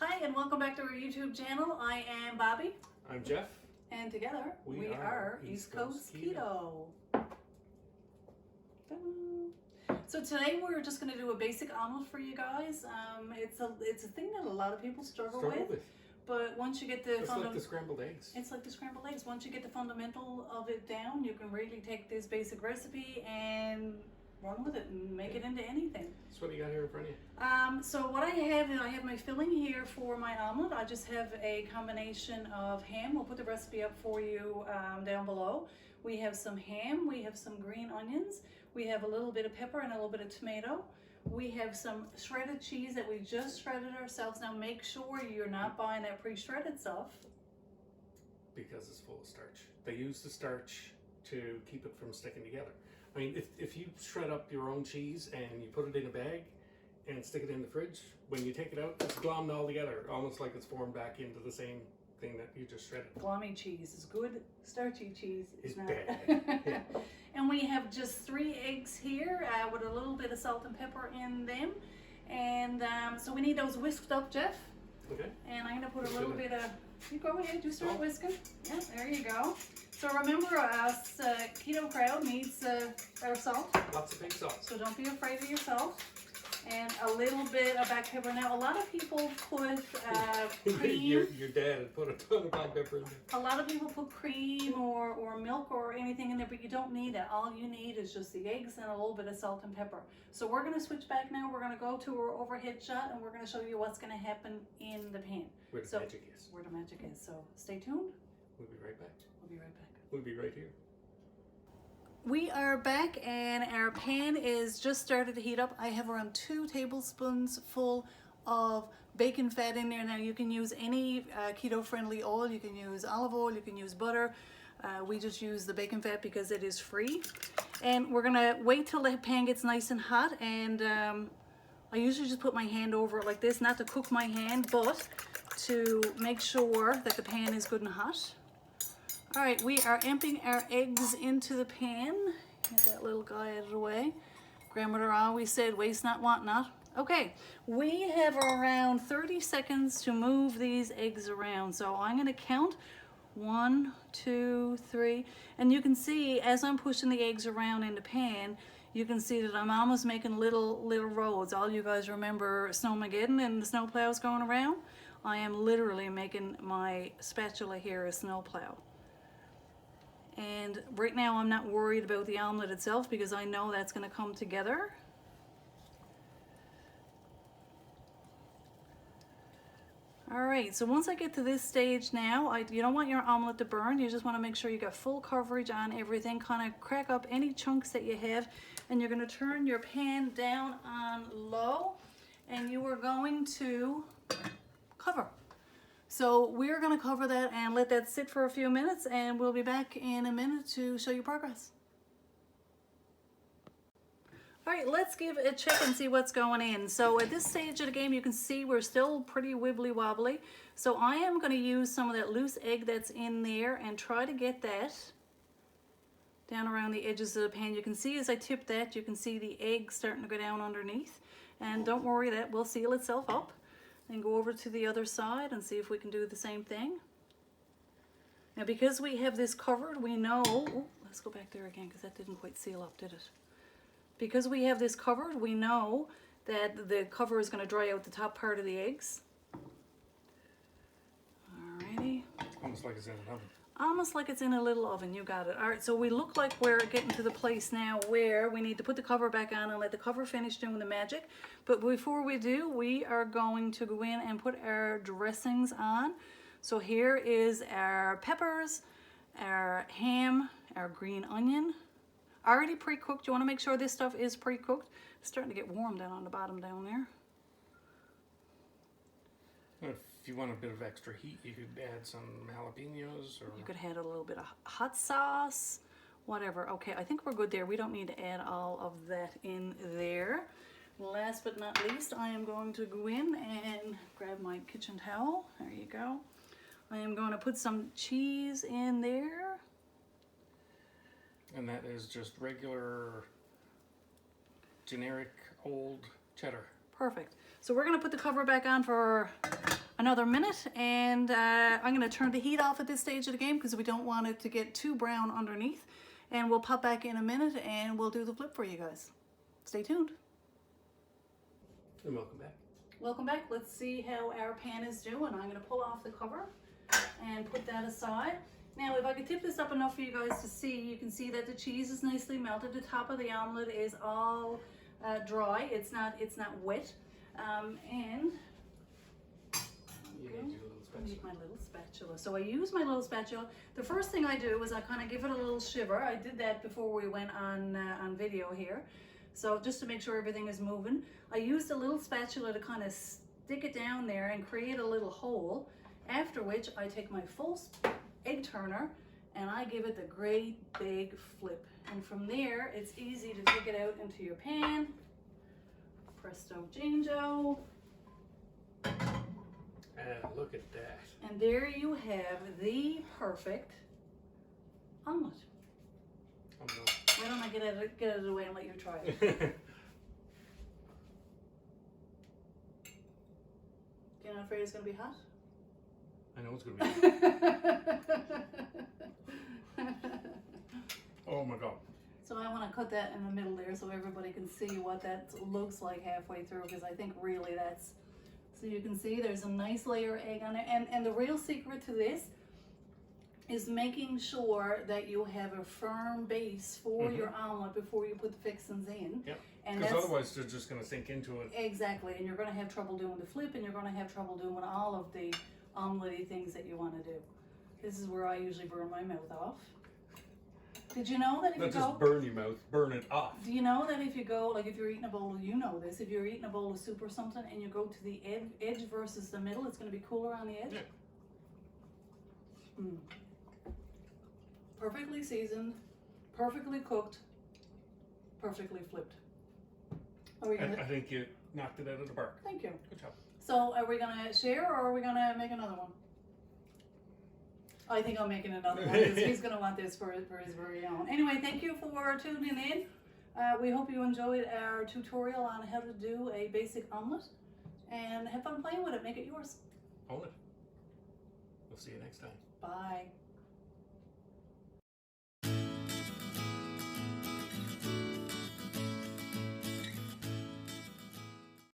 Hi, and welcome back to our YouTube channel. I am Bobbi. I'm Geoff. And together we are East Coast Keto. So today we're just going to do a basic omelet for you guys. It's a thing that a lot of people struggle with. But once you get the it's like the scrambled eggs. It's like the scrambled eggs. Once you get the fundamental of it down, you can really take this basic recipe and run with it and make it into anything. So what do you got here in front of you? So what I have my filling here for my omelet. I just have a combination of ham. We'll put the recipe up for you down below. We have some ham, we have some green onions, we have a little bit of pepper and a little bit of tomato. We have some shredded cheese that we just shredded ourselves. Now make sure you're not buying that pre-shredded stuff. Because it's full of starch. They use the starch to keep it from sticking together. I mean, if you shred up your own cheese and you put it in a bag and stick it in the fridge, when you take it out, it's glommed all together, almost like it's formed back into the same thing that you just shredded. Glommy cheese is good, starchy cheese is not. Bad. Yeah. And we have just 3 eggs here with a little bit of salt and pepper in them. And so we need those whisked up, Geoff. Okay. And I'm going to put a little bit of, you go ahead, you start whisking. Yeah, there you go. So remember, us keto crowd needs our salt. Lots of pink salt. So don't be afraid of your salt. And a little bit of black pepper. Now, a lot of people put cream. Your dad had put a ton of black pepper in there. A lot of people put cream or milk or anything in there, but you don't need it. All you need is just the eggs and a little bit of salt and pepper. So we're going to switch back now. We're going to go to our overhead shot, and we're going to show you what's going to happen in the pan. Where the magic is. Where the magic is. So stay tuned. We'll be right back. We'll be right back. We'll be right here. We are back, and our pan is just started to heat up. I have around 2 tablespoons full of bacon fat in there. Now you can use any keto-friendly oil. You can use olive oil, you can use butter. We just use the bacon fat because it is free. And we're gonna wait till the pan gets nice and hot. And I usually just put my hand over it like this, not to cook my hand, but to make sure that the pan is good and hot. All right, we are emptying our eggs into the pan. Get that little guy out of the way. Grandmother always said, waste not, want not. Okay, we have around 30 seconds to move these eggs around. So I'm gonna count 1, 2, 3. And you can see, as I'm pushing the eggs around in the pan, you can see that I'm almost making little roads. All you guys remember Snowmageddon and the snow plows going around? I am literally making my spatula here a snow plow. And right now I'm not worried about the omelet itself because I know that's going to come together. All right, so once I get to this stage now, you don't want your omelet to burn. You just want to make sure you got full coverage on everything. Kind of crack up any chunks that you have, and you're going to turn your pan down on low, and you are going to cover. So we're going to cover that and let that sit for a few minutes, and we'll be back in a minute to show you progress. All right, let's give it a check and see what's going in. So at this stage of the game, you can see we're still pretty wibbly wobbly. So I am going to use some of that loose egg that's in there and try to get that down around the edges of the pan. You can see as I tip that, you can see the egg starting to go down underneath. And don't worry, that will seal itself up. And go over to the other side and see if we can do the same thing. Now because we have this covered, we know, let's go back there again because that didn't quite seal up, did it? Because we have this covered, we know that the cover is going to dry out the top part of the eggs. Alrighty. Almost like it's in an oven. Almost like it's in a little oven, you got it. All right, so we look like we're getting to the place now where we need to put the cover back on and let the cover finish doing the magic. But before we do, we are going to go in and put our dressings on. So here is our peppers, our ham, our green onion. Already pre-cooked. You want to make sure this stuff is pre-cooked. It's starting to get warm down on the bottom down there. If you want a bit of extra heat, you could add some jalapenos, or you could add a little bit of hot sauce, whatever. Okay, I think we're good there. We don't need to add all of that in there. Last but not least, I am going to go in and grab my kitchen towel. There you go. I am going to put some cheese in there. And that is just regular, generic, old cheddar. Perfect. So we're going to put the cover back on for another minute, and I'm going to turn the heat off at this stage of the game because we don't want it to get too brown underneath. And we'll pop back in a minute and we'll do the flip for you guys. Stay tuned. And welcome back. Welcome back. Let's see how our pan is doing. I'm going to pull off the cover and put that aside. Now, if I could tip this up enough for you guys to see, you can see that the cheese is nicely melted. The top of the omelet is all dry. It's not wet. And I need my little spatula. So I use my little spatula. The first thing I do is I kind of give it a little shiver. I did that before we went on video here. So just to make sure everything is moving, I used a little spatula to kind of stick it down there and create a little hole. After which I take my full egg turner and I give it the great big flip. And from there, it's easy to take it out into your pan. Presto Jinjo. And look at that. And there you have the perfect omelet. Oh, no. Why don't I get out of the way and let you try it? You're not afraid it's going to be hot? I know it's going to be. Oh my God. So I want to cut that in the middle there so everybody can see what that looks like halfway through, because I think really that's, so you can see there's a nice layer of egg on it. And the real secret to this is making sure that you have a firm base for your omelet before you put the fixings in. Yep. And because otherwise they're just going to sink into it. Exactly. And you're going to have trouble doing the flip, and you're going to have trouble doing all of the omelette-y things that you want to do. This is where I usually burn my mouth off. Did you know that if Not you just burn your mouth, burn it off. Do you know that if you go, like if you're eating a bowl, you know this, if you're eating a bowl of soup or something and you go to the edge versus the middle, it's going to be cooler on the edge? Yeah. Perfectly seasoned, perfectly cooked, perfectly flipped. I think you knocked it out of the park. Thank you. Good job. So are we going to share or are we going to make another one? I think I'm making another one because he's going to want this for his very own. Anyway, thank you for tuning in. We hope you enjoyed our tutorial on how to do a basic omelet, and have fun playing with it. Make it yours. Own it. We'll see you next time. Bye.